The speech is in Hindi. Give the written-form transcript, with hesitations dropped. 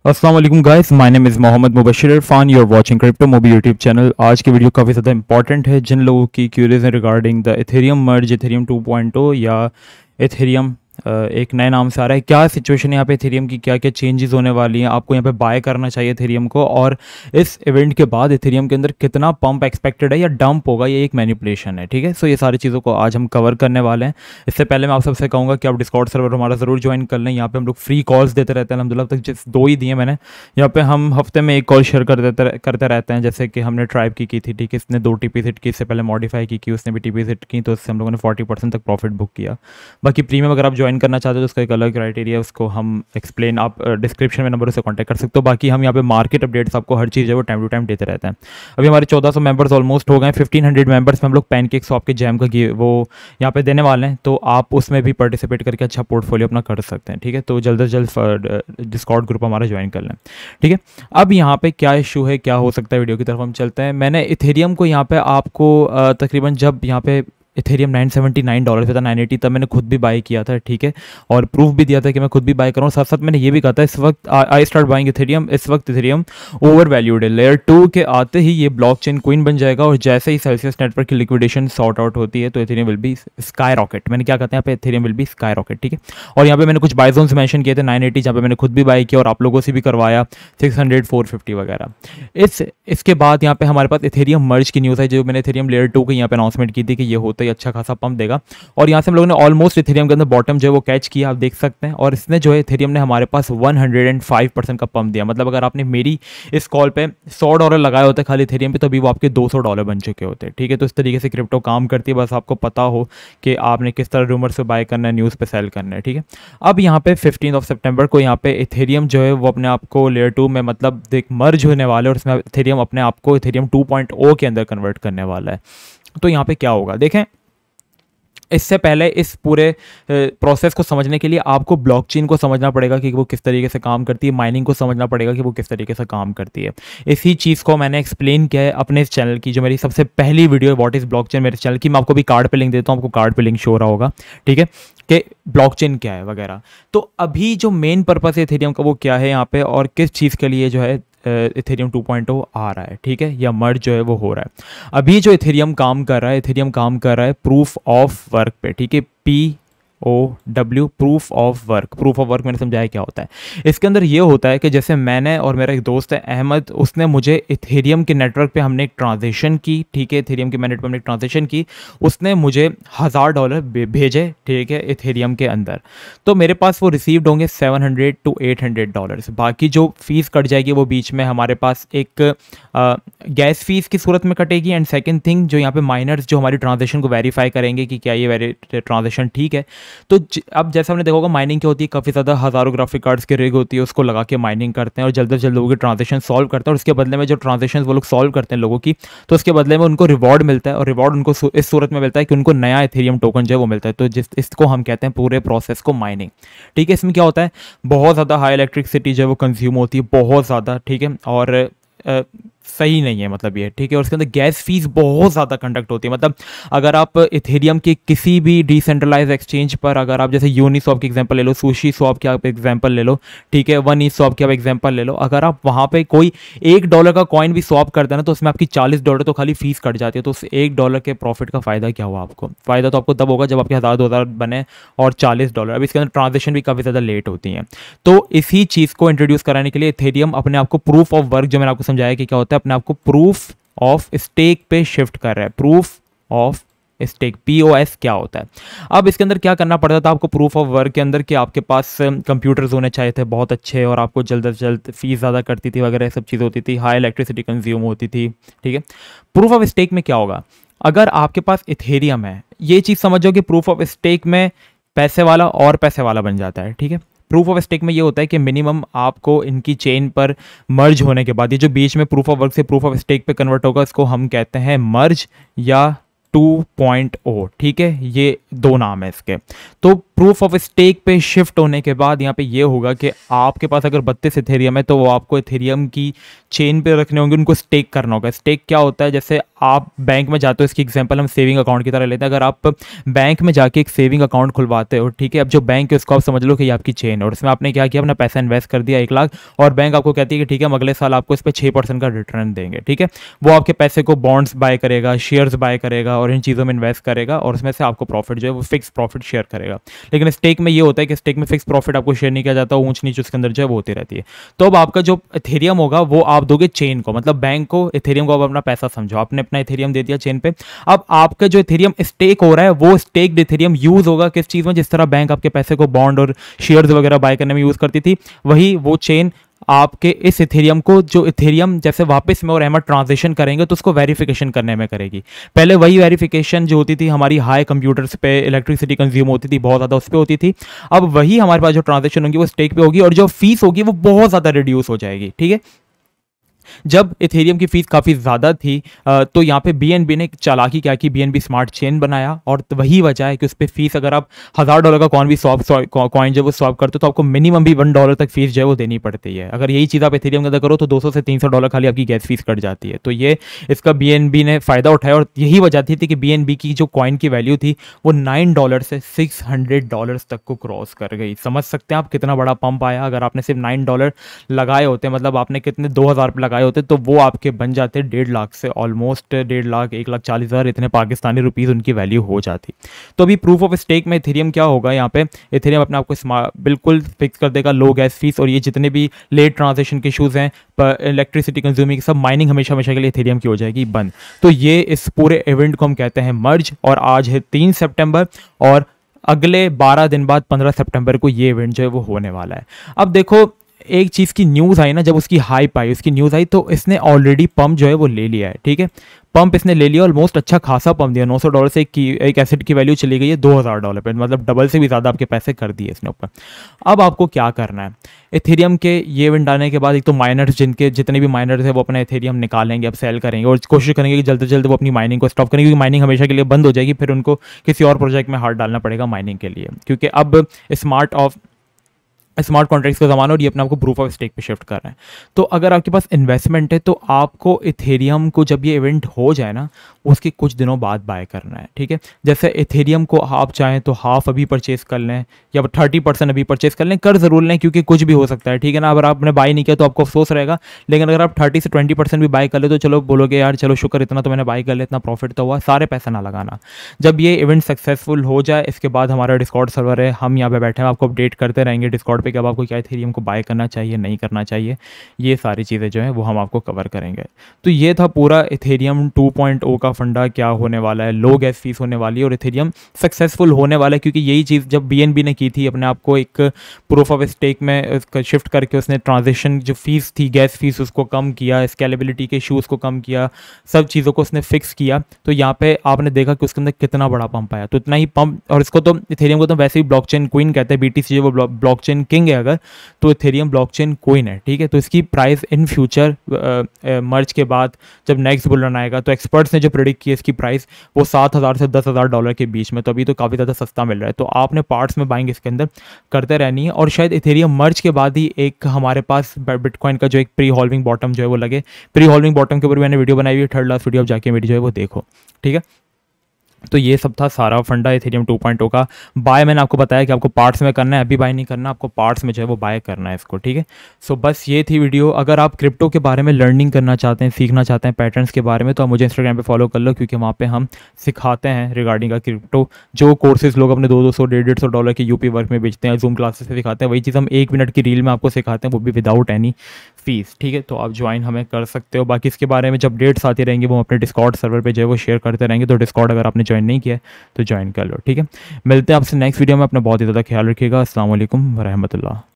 अस्सलाम वालेकुम guys, my name is Mohammad Mubashir Irfan. You are watching crypto Mobi YouTube channel. आज की वीडियो काफ़ी ज़्यादा इंपॉर्टेंट है जिन लोगों की क्यूरियस है regarding the Ethereum merge, Ethereum 2.0 या इथेरियम एक नए नाम से आ रहा है। क्या सिचुएशन है यहाँ पे इथेरियम की, क्या क्या चेंजेस होने वाली हैं, आपको यहाँ पे बाय करना चाहिए इथेरियम को, और इस इवेंट के बाद इथेरियम के अंदर कितना पंप एक्सपेक्टेड है या डंप होगा, ये एक मैनिपुलेशन है। ठीक है, सो ये सारी चीज़ों को आज हम कवर करने वाले हैं। इससे पहले मैं आप सबसे कहूँगा कि आप डिस्कॉर्ड सर्वर हमारा ज़रूर ज्वाइन कर लें। यहाँ पे हम लोग फ्री कॉल्स देते रहते हैं, अलहमदिल्ला तक जिस 2 ही दिए मैंने। यहाँ पे हम हफ्ते में 1 कॉल शेयर करते रहते हैं। जैसे कि हमने ट्राइब की थी, ठीक है, इसने 2 टीपी हिट की, इससे पहले मॉडिफाई की उसने भी टीपी हिट की, तो इससे हम लोगों ने 40% तक प्रॉफिट बुक किया। बाकी प्रीमियम अगर आप ज्वाइन करना चाहते हो तो उसका एक अलग क्राइटेरिया, उसको हम एक्सप्लेन, आप डिस्क्रिप्शन में नंबर से कांटेक्ट कर सकते हो। बाकी हम यहाँ पे मार्केट अपडेट्स आपको हर चीज़ है वो टाइम टू टाइम देते रहते हैं। अभी हमारे 1400 मेंबर्स ऑलमोस्ट हो गए हैं। 1500 मेंबर्स में हम लोग पैनकेक स्वैप के जैम का वो यहाँ पे देने वाले हैं, तो आप उसमें भी पार्टिसिपेट करके अच्छा पोर्टफोलियो अपना कर सकते हैं। ठीक है, तो जल्द से जल्द डिस्कॉर्ड ग्रुप हमारा ज्वाइन कर लें। ठीक है, अब यहाँ पे क्या इशू है, क्या हो सकता है, वीडियो की तरफ हम चलते हैं। मैंने इथेरियम को यहाँ पे आपको तकरीबन जब यहाँ पे इथेरियम $979 पे था, 980, तब मैंने खुद भी बाय किया था। ठीक है, और प्रूफ भी दिया था कि मैं खुद भी बाय करूँ। साथ साथ मैंने ये भी कहा था इस वक्त आई स्टार्ट बाइंग इथेरियम, इस वक्त इथेरियम ओवर वैल्यूड है। लेयर 2 के आते ही ये ब्लॉकचेन क्वीन बन जाएगा, और जैसे ही सेल्सियस नेटवर्क की लिक्विडेशन सॉर्ट आउट होती है तो Ethereum will be sky rocket. मैंने क्या कहते हैं यहाँ पे, Ethereum will be sky rocket. ठीक है, और यहाँ पे मैंने कुछ बाय जोन्स मेंशन किए थे 980, जहाँ पे मैंने खुद भी बाय किया और आप लोगों से भी करवाया 600, 450 वगैरह। इसके बाद यहाँ पे हमारे पास इथेरियम मर्ज की न्यूज़ है, जो मैंने इथेरियम लेयर 2 की यहाँ पे अनाउंसमेंट की थी कि ये होता ही अच्छा खासा पंप देगा। और यहाँ से हम लोगों ने ऑलमोस्ट इथेरियम के अंदर बॉटम जो है वो कैच किया, आप देख सकते हैं। और इसने जो है इथेरियम ने हमारे पास 105% का पंप दिया। मतलब अगर आपने मेरी इस कॉल पे $100 लगाए होते खाली इथेरियम पे, तो अभी वो आपके $200 बन चुके होते। ठीक है, तो इस तरीके से क्रिप्टो काम करती है, बस आपको पता हो कि आपने किस तरह रूमर से बाय करना है, न्यूज़ पे सेल करना है। ठीक है, अब यहाँ पे 15 सितंबर को यहाँ पे इथेरियम जो है वो अपने आप को लेयर 2 में मतलब देख मर्ज होने वाले, और इसमें इथेरियम अपने आप को इथेरियम 2.0 के अंदर कन्वर्ट करने वाला है। तो यहाँ पे क्या होगा, देखें। इससे पहले इस पूरे प्रोसेस को समझने के लिए आपको ब्लॉकचेन को समझना पड़ेगा कि वो किस तरीके से काम करती है, माइनिंग को समझना पड़ेगा कि वो किस तरीके से काम करती है। इसी चीज़ को मैंने एक्सप्लेन किया है अपने इस चैनल की, जो मेरी सबसे पहली वीडियो है व्हाट इज़ ब्लॉकचेन, मेरे चैनल की। मैं आपको भी कार्ड पे लिंक देता हूँ, आपको कार्ड पे लिंक शो हो रहा होगा। ठीक है, कि ब्लॉकचेन क्या है वगैरह। तो अभी जो मेन पर्पस है इथेरियम का वो क्या है यहाँ पे, और किस चीज़ के लिए जो है इथेरियम 2.0 आ रहा है। ठीक है, या मर्ज जो है वो हो रहा है। अभी जो इथेरियम काम कर रहा है, इथेरियम काम कर रहा है प्रूफ ऑफ वर्क पे। ठीक है, POW, proof of work. Proof of work मैंने समझाया क्या होता है। इसके अंदर ये होता है कि जैसे मैंने और मेरा एक दोस्त है अहमद, उसने मुझे इथेरियम के नेटवर्क पे हमने एक ट्रांजेक्शन की। ठीक है, इथेरियम के नेटवर्क पे हमने एक ट्रांजेक्शन की, उसने मुझे $1000 भेजे। ठीक है, इथेरियम के अंदर, तो मेरे पास वो रिसीव्ड होंगे $700 to $800। बाकी जो फीस कट जाएगी वो बीच में हमारे पास एक गैस फीस की सूरत में कटेगी। एंड सेकेंड थिंग, जो यहाँ पे माइनर्स जो हमारी ट्रांजेक्शन को वेरीफाई करेंगे कि क्या ये ट्रांजेक्शन ठीक है। तो अब जैसे हमने देखा होगा, माइनिंग क्या होती है, काफ़ी ज़्यादा हज़ारों ग्राफिक कार्ड्स की रिग होती है, उसको लगा के माइनिंग करते हैं और जल्द से जल्द लोगों की ट्रांजेक्शन सॉल्व करते हैं। और उसके बदले में जो ट्रांजेक्शन वो लोग सॉल्व करते हैं लोगों की, तो उसके बदले में उनको रिवॉर्ड मिलता है, और रिवॉर्ड उनको इस सूरत में मिलता है कि उनको नया इथेरियम टोकन जो है वो मिलता है। तो इसको हम कहते हैं पूरे प्रोसेस को माइनिंग। ठीक है, इसमें क्या होता है, बहुत ज़्यादा हाई इलेक्ट्रिसिटी जो है वो कंज्यूम होती है, बहुत ज़्यादा। ठीक है, और सही नहीं है मतलब ये। ठीक है, और उसके अंदर गैस फीस बहुत ज़्यादा कंडक्ट होती है। मतलब अगर आप इथेरियम के किसी भी डिसेंट्रलाइज एक्सचेंज पर, अगर आप जैसे यूनिस्वैप की एग्जांपल ले लो, सुशी स्वैप की आप एग्जांपल ले लो, ठीक है, वन ईस्वैप की आप एग्जांपल ले लो, अगर आप वहाँ पे कोई $1 का कॉइन भी स्वैप करते हैं ना, तो उसमें आपकी $40 तो खाली फीस कट जाती है। तो उस $1 के प्रॉफिट का फ़ायदा क्या हुआ आपको? फ़ायदा तो आपको तब होगा जब आपके 1000-2000 बने और $40। अब इसके अंदर ट्रांजेक्शन भी काफ़ी ज़्यादा लेट होती हैं। तो इसी चीज़ को इंट्रोड्यूस कराने के लिए इथेरियम अपने आप को प्रूफ ऑफ वर्क, जो मैंने आपको समझाया कि क्या होता है, अपने आप को प्रूफ ऑफ स्टेक पे शिफ्ट कर रहा है। प्रूफ ऑफ स्टेक, POS क्या होता है। अब इसके अंदर क्या करना पड़ता था आपको प्रूफ ऑफ वर्क के अंदर, कि आपके पास कंप्यूटर्स होने चाहिए थे बहुत अच्छे, और आपको जल्द से जल्द फीस ज़्यादा करती थी वगैरह सब चीज़ होती थी, हाई इलेक्ट्रिसिटी कंज्यूम होती थी। ठीक है, प्रूफ ऑफ स्टेक में क्या होगा, अगर आपके पास इथेरियम है, ये चीज़ समझो कि प्रूफ ऑफ स्टेक में पैसे वाला और पैसे वाला बन जाता है। ठीक है, प्रूफ ऑफ स्टेक में ये होता है कि मिनिमम आपको इनकी चेन पर मर्ज होने के बाद, ये जो बीच में प्रूफ ऑफ वर्क से प्रूफ ऑफ स्टेक पे कन्वर्ट होगा, इसको हम कहते हैं मर्ज या 2.0। ठीक है, ये 2 नाम है इसके। तो प्रूफ ऑफ स्टेक पे शिफ्ट होने के बाद यहाँ पे ये होगा कि आपके पास अगर 32 इथेरियम है, तो वो आपको इथेरियम की चेन पे रखने होंगे, उनको स्टेक करना होगा। स्टेक क्या होता है, जैसे आप बैंक में जाते हो, इसकी एग्जांपल हम सेविंग अकाउंट की तरह लेते हैं। अगर आप बैंक में जाके एक सेविंग अकाउंट खुलवाते हो, ठीक है, अब जो बैंक है उसको आप समझ लो कि ये आपकी चेन है और इसमें आपने क्या किया, अपना पैसा इन्वेस्ट कर दिया 1 लाख, और बैंक आपको कहती है कि ठीक है हम अगले साल आपको इस पर 6% का रिटर्न देंगे। ठीक है, वो आपके पैसे को बॉन्ड्स बाय करेगा, शेयर्स बाय करेगा और इन चीज़ों में इन्वेस्ट करेगा और उसमें से आपको प्रॉफिट जो है वो फिक्स प्रॉफिट शेयर करेगा। लेकिन स्टेक में ये होता है कि स्टेक में फिक्स प्रॉफिट आपको शेयर नहीं किया जाता, ऊंच नीच उसके अंदर जो है वो होती रहती है। तो अब आपका जो इथेरियम होगा वो आप दोगे चेन को, मतलब बैंक को, इथेरियम को आप अपना पैसा समझो, आपने अपना इथेरियम दे दिया चेन पे। अब आपका जो इथेरियम स्टेक हो रहा है वो स्टेक्ड इथेरियम यूज होगा किस चीज़ में, जिस तरह बैंक आपके पैसे को बॉन्ड और शेयर्स वगैरह बाय करने में यूज करती थी, वही वो चेन आपके इस इथेरियम को, जो इथेरियम जैसे वापस में और अहमद ट्रांजेक्शन करेंगे तो उसको वेरिफिकेशन करने में करेगी। पहले वही वेरिफिकेशन जो होती थी हमारी हाई कंप्यूटर्स पे इलेक्ट्रिसिटी कंज्यूम होती थी बहुत ज़्यादा, उस पर होती थी। अब वही हमारे पास जो ट्रांजेक्शन होंगी वो स्टेक पे होगी और जो फीस होगी वो बहुत ज़्यादा रिड्यूस हो जाएगी। ठीक है, जब इथेरियम की फीस काफ़ी ज़्यादा थी तो यहाँ पे बीएनबी ने एक चालाकी क्या की, बीएनबी स्मार्ट चेन बनाया और वही वजह है कि उस पर फीस, अगर आप $1000 का कॉइन भी कॉइन जो वो स्वैप करते हो तो आपको मिनिमम भी $1 तक फीस जो है वो देनी पड़ती है। अगर यही चीज़ आप इथेरियम के अंदर करो तो $200 से $300 खाली आपकी गैस फीस कट जाती है। तो ये इसका बीएनबी ने फ़ायदा उठाया और यही वजह थी कि बीएनबी की जो कॉइन की वैल्यू थी वो $9 से $600 तक को क्रॉस कर गई। समझ सकते हैं आप कितना बड़ा पंप आया। अगर आपने सिर्फ $9 लगाए होते, मतलब आपने कितने 2000 लगाए होते, तो वो आपके बन जाते 1.5 लाख से ऑलमोस्ट 1.5 लाख 1,40,000 इतने पाकिस्तानी रुपीस उनकी वैल्यू हो जाती। तो अभी प्रूफ ऑफ स्टेक में इथेरियम क्या होगा, यहाँ पे इथेरियम अपने आप को बिल्कुल फिक्स कर देगा लो गैस फीस, और ये जितने भी लेट ट्रांजेक्शन के इशूज़ हैं, इलेक्ट्रिसिटी कंज्यूमिंग, सब माइनिंग हमेशा हमेशा के लिए इथेरियम की हो जाएगी बंद। तो ये इस पूरे इवेंट को हम कहते हैं मर्ज, और आज है 3 सितंबर और अगले 12 दिन बाद 15 सितंबर को ये इवेंट जो है वो होने वाला है। अब देखो, एक चीज़ की न्यूज़ आई ना, जब उसकी हाइप आई, उसकी न्यूज़ आई, तो इसने ऑलरेडी पंप जो है वो ले लिया है। ठीक है, पंप इसने ले लिया, ऑलमोस्ट अच्छा खासा पंप दिया। $900 से एक एसिड की वैल्यू चली गई है $2000 पे, मतलब डबल से भी ज़्यादा आपके पैसे कर दिए इसने ऊपर। अब आपको क्या करना है, इथेरियम के ये इवेंट आने के बाद एक तो माइनर्स, जिनके जितने भी माइनर्स हैं वो अपना इथेरियम निकालेंगे, अब सेल करेंगे और कोशिश करेंगे कि जल्द से जल्द वो अपनी माइनिंग को स्टॉप करेंगे, क्योंकि माइनिंग हमेशा के लिए बंद हो जाएगी, फिर उनको किसी और प्रोजेक्ट में हाथ डालना पड़ेगा माइनिंग के लिए, क्योंकि अब स्मार्ट कॉन्ट्रैक्ट्स का ज़माना और ये अपने आपको प्रूफ ऑफ स्टेक पे शिफ्ट कर रहे हैं। तो अगर आपके पास इन्वेस्टमेंट है तो आपको इथेरियम को जब ये इवेंट हो जाए ना, उसके कुछ दिनों बाद बाय करना है। ठीक है, जैसे इथेरियम को आप चाहें तो हाफ अभी परचेस कर लें या 30% अभी परचेस कर लें, कर ज़रूर लें, क्योंकि कुछ भी हो सकता है। ठीक है ना, अगर आपने बाय नहीं किया तो आपको अफसोस रहेगा, लेकिन अगर आप 30 से 20% भी बाय कर ले तो चलो बोलोगे यार चलो शुक्र, इतना तो मैंने बाय कर लिया, इतना प्रॉफिट तो हुआ, सारे पैसा ना लगाना। जब ये इवेंट सक्सेसफुल हो जाए, इसके बाद हमारा डिस्कॉर्ड सर्वर है, हम यहाँ पे बैठे हैं, आपको अपडेट करते रहेंगे डिस्कॉर्ड पे कि अब आपको क्या इथेरियम को बाय करना चाहिए, नहीं करना चाहिए, ये सारी चीज़ें जो हैं वो हम आपको कवर करेंगे। तो ये था पूरा इथेरियम 2.0 का फंडा, क्या होने वाला है, लो गैस फीस होने वाली है और इथेरियम सक्सेसफुल होने वाला है, क्योंकि यही चीज़ जब बीएनबी ने की थी, अपने आप को एक प्रूफ ऑफ स्टेक में शिफ्ट करके उसने ट्रांजेक्शन जो फीस थी, गैस फीस, उसको कम किया, स्केलेबिलिटी के इशूज़ को कम किया, सब चीज़ों को उसने फिक्स किया। तो यहाँ पे आपने देखा कि उसके अंदर कितना बड़ा पंप आया। तो इतना ही पंप, और इसको तो इथेरियम को तो वैसे ही ब्लॉकचेन क्वीन कहते हैं, बीटीसी जो वो ब्लॉकचेन किंग है अगर, तो इथेरियम ब्लॉकचेन कोइन है। ठीक है, तो इसकी प्राइस इन फ्यूचर मर्ज के बाद जब नेक्स्ट बुल रन आएगा, तो एक्सपर्ट्स ने जो प्रेडिक्ट किया इसकी प्राइस वो $7000 से $10,000 के बीच में, तो अभी तो काफ़ी ज़्यादा सस्ता मिल रहा है। तो आपने पार्ट्स में बाइंग इसके अंदर करते रहनी है, और शायद इथेरियम मर्ज के बाद ही एक हमारे पास बिटकॉइन का जो एक प्री हॉल्विंग बॉटम जो है वो लगे। प्री हॉल्विंग बॉटम के ऊपर मैंने वीडियो बनाई हुई है, थर्ड लास्ट वीडियो, आप जाके वीडियो जो है वो देखो। ठीक है, तो ये सब था सारा फंडा इथेरियम 2.0 का। बाय मैंने आपको बताया कि आपको पार्ट्स में करना है, अभी बाय नहीं करना, आपको पार्ट्स में जो है वो बाय करना है इसको। ठीक है, सो बस ये थी वीडियो। अगर आप क्रिप्टो के बारे में लर्निंग करना चाहते हैं, सीखना चाहते हैं पैटर्न्स के बारे में, तो आप मुझे इंस्टाग्राम पे फॉलो कर लो, क्योंकि वहाँ पे हम सिखाते हैं रिगार्डिंग क्रिप्टो। जो कोर्सेज लोग अपने $200, $150 के यूपी वर्क में बेचते हैं, जूम क्लासेस से सिखाते हैं, वही चीज़ हम 1 मिनट की रील में आपको सिखाते हैं, वो भी विदाउट एनी फीस। ठीक है, तो आप ज्वाइन हमें कर सकते हो। बाकी इसके बारे में जब अपडेट्स आती रहेंगी वो हम अपने डिस्कॉर्ड सर्वर पे जो है वो शेयर करते रहेंगे। तो डिस्कॉर्ड अगर आपने ज्वाइन नहीं किया तो ज्वाइन कर लो। ठीक है, मिलते हैं आपसे नेक्स्ट वीडियो में। अपना बहुत ही ज़्यादा ख्याल रखिएगा। अस्सलाम वालेकुम व रहमतुल्लाह।